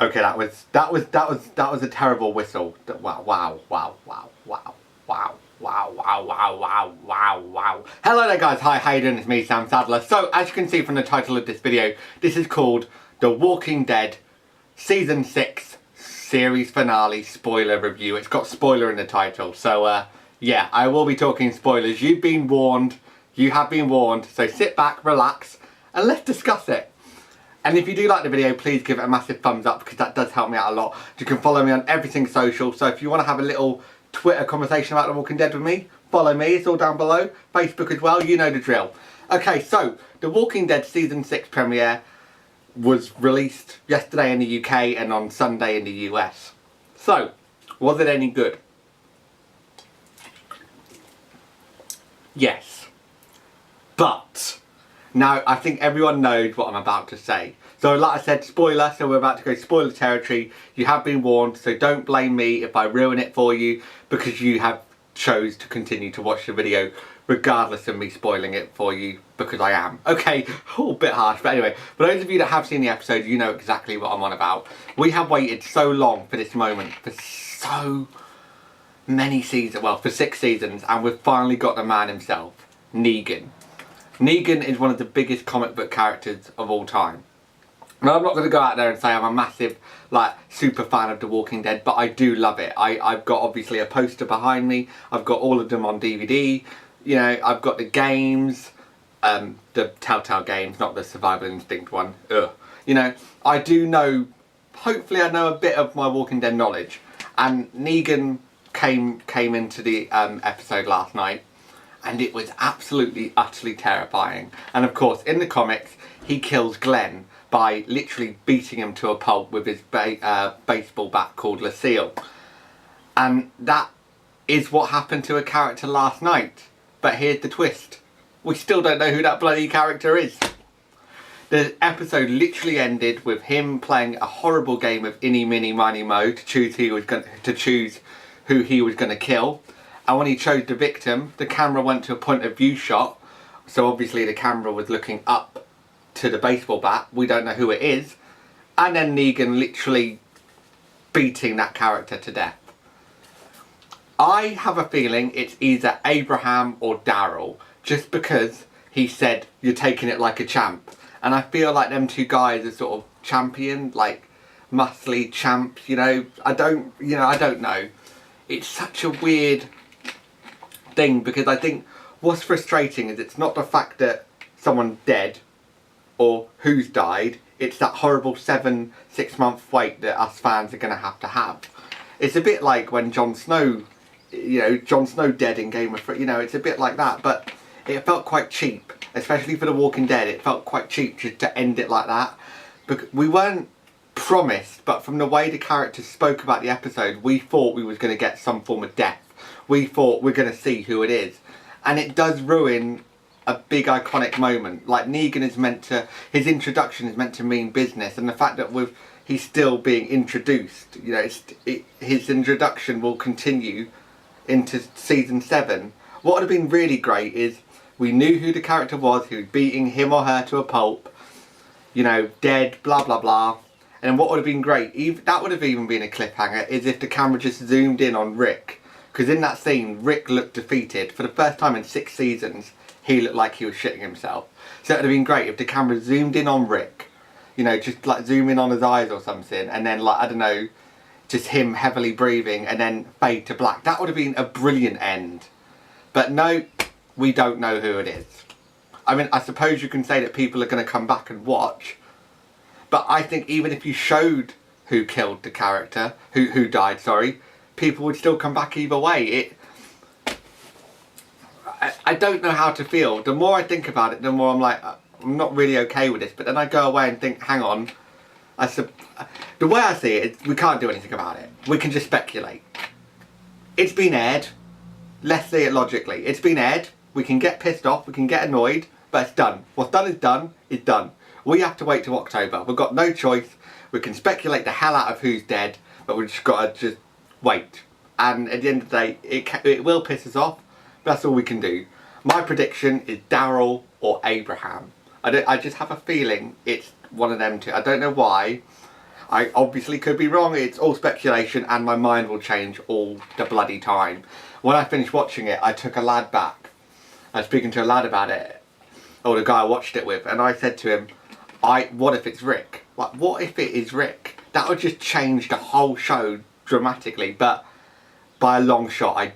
Okay, that was a terrible whistle. Wow. Hello there guys, hi, how you doing? It's me, Sam Sadler. So, as you can see from the title of this video, this is called The Walking Dead Season 6 Series Finale Spoiler Review. It's got spoiler in the title, so yeah, I will be talking spoilers. You've been warned, you have been warned, so sit back, relax, and let's discuss it. And if you do like the video, please give it a massive thumbs up because that does help me out a lot. You can follow me on everything social, so if you want to have a little Twitter conversation about The Walking Dead with me, follow me, it's all down below. Facebook as well, you know the drill. Okay, so The Walking Dead Season 6 premiere was released yesterday in the UK and on Sunday in the US. So, was it any good? Yes. But now, I think everyone knows what I'm about to say. So like I said, spoiler, so we're about to go spoiler territory. You have been warned, so don't blame me if I ruin it for you because you have chose to continue to watch the video regardless of me spoiling it for you, because I am. Okay, a bit harsh, but anyway, for those of you that have seen the episode, you know exactly what I'm on about. We have waited so long for this moment, for so many seasons, well, for 6 seasons, and we've finally got the man himself, Negan. Negan is one of the biggest comic book characters of all time. Now, I'm not going to go out there and say I'm a massive, super fan of The Walking Dead, but I do love it. I've got, obviously, a poster behind me. I've got all of them on DVD. You know, I've got the games, the Telltale games, not the Survival Instinct one. Ugh. You know, I do know, hopefully I know a bit of my Walking Dead knowledge. And Negan came into the episode last night. And it was absolutely, utterly terrifying. And of course, in the comics, he kills Glenn by literally beating him to a pulp with his baseball bat called Lucille. And that is what happened to a character last night. But here's the twist. We still don't know who that bloody character is. The episode literally ended with him playing a horrible game of Inny, Mini, Miny, Mo to choose who he was going to kill. And when he chose the victim, the camera went to a point of view shot. So obviously the camera was looking up to the baseball bat. We don't know who it is. And then Negan literally beating that character to death. I have a feeling it's either Abraham or Daryl. Just because he said, you're taking it like a champ. And I feel like them two guys are sort of champion, like muscly champs, you know. I don't know. It's such a weird thing, because I think what's frustrating is it's not the fact that someone's dead or who's died, it's that horrible 6-month wait that us fans are going to have. It's a bit like when Jon Snow, Jon Snow dead in Game of Thrones, it's a bit like that, but it felt quite cheap, especially for The Walking Dead. It felt quite cheap just to end it like that, because we weren't promised, but from the way the characters spoke about the episode, we thought we was going to get some form of death. We thought we're going to see who it is. And it does ruin a big iconic moment. Like, Negan is meant to, his introduction is meant to mean business, and the fact that he's still being introduced, his introduction will continue into season 7. What would have been really great is we knew who the character was, who was beating him or her to a pulp, dead, blah blah blah. And what would have been great, that would have even been a cliffhanger, is if the camera just zoomed in on Rick. Because in that scene, Rick looked defeated. For the first time in 6 seasons, he looked like he was shitting himself. So it would have been great if the camera zoomed in on Rick. Just like zoom in on his eyes or something. And then, I don't know, just him heavily breathing and then fade to black. That would have been a brilliant end. But no, we don't know who it is. I mean, I suppose you can say that people are going to come back and watch. But I think even if you showed who killed the character, who died, sorry, people would still come back either way. I don't know how to feel. The more I think about it, the more I'm like, I'm not really okay with this. But then I go away and think, hang on. The way I see it is we can't do anything about it. We can just speculate. It's been aired. Let's see it logically. It's been aired. We can get pissed off. We can get annoyed. But it's done. What's done is done. It's done. We have to wait till October. We've got no choice. We can speculate the hell out of who's dead. But we've just got to wait. And at the end of the day, it will piss us off. But that's all we can do. My prediction is Daryl or Abraham. I just have a feeling it's one of them two. I don't know why. I obviously could be wrong, it's all speculation and my mind will change all the bloody time. When I finished watching it, I took a lad back. I was speaking to a lad about it, or the guy I watched it with, and I said to him, what if it's Rick? Like, what if it is Rick? That would just change the whole show dramatically, but by a long shot, I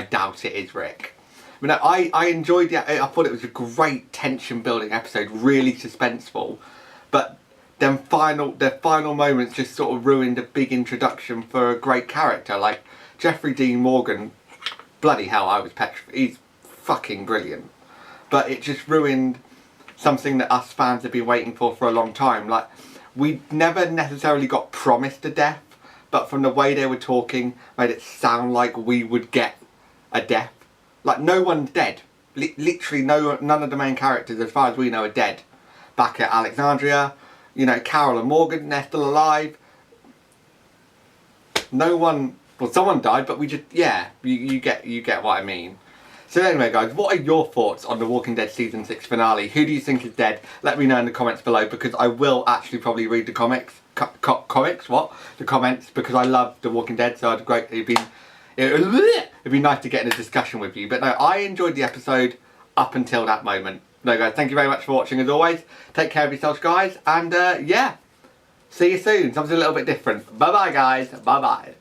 doubt it is Rick. I mean, I enjoyed it. I thought it was a great tension building episode, really suspenseful, but then the final moments just sort of ruined a big introduction for a great character. Like Jeffrey Dean Morgan, bloody hell, I was petrified. He's fucking brilliant, but it just ruined something that us fans have been waiting for a long time. Like, we never necessarily got promised a death, but from the way they were talking, made it sound like we would get a death. Like, no one's dead. Literally, none of the main characters, as far as we know, are dead. Back at Alexandria, you know, Carol and Morgan, they're still alive. No one, well, someone died, but we just, yeah, you get what I mean. So anyway, guys, what are your thoughts on The Walking Dead Season 6 finale? Who do you think is dead? Let me know in the comments below, because I will actually probably read the comics. The comments, because I love The Walking Dead, so it'd be nice to get in a discussion with you. But no, I enjoyed the episode up until that moment. No, guys, thank you very much for watching as always. Take care of yourselves, guys, and yeah, see you soon. Something a little bit different. Bye-bye, guys. Bye-bye.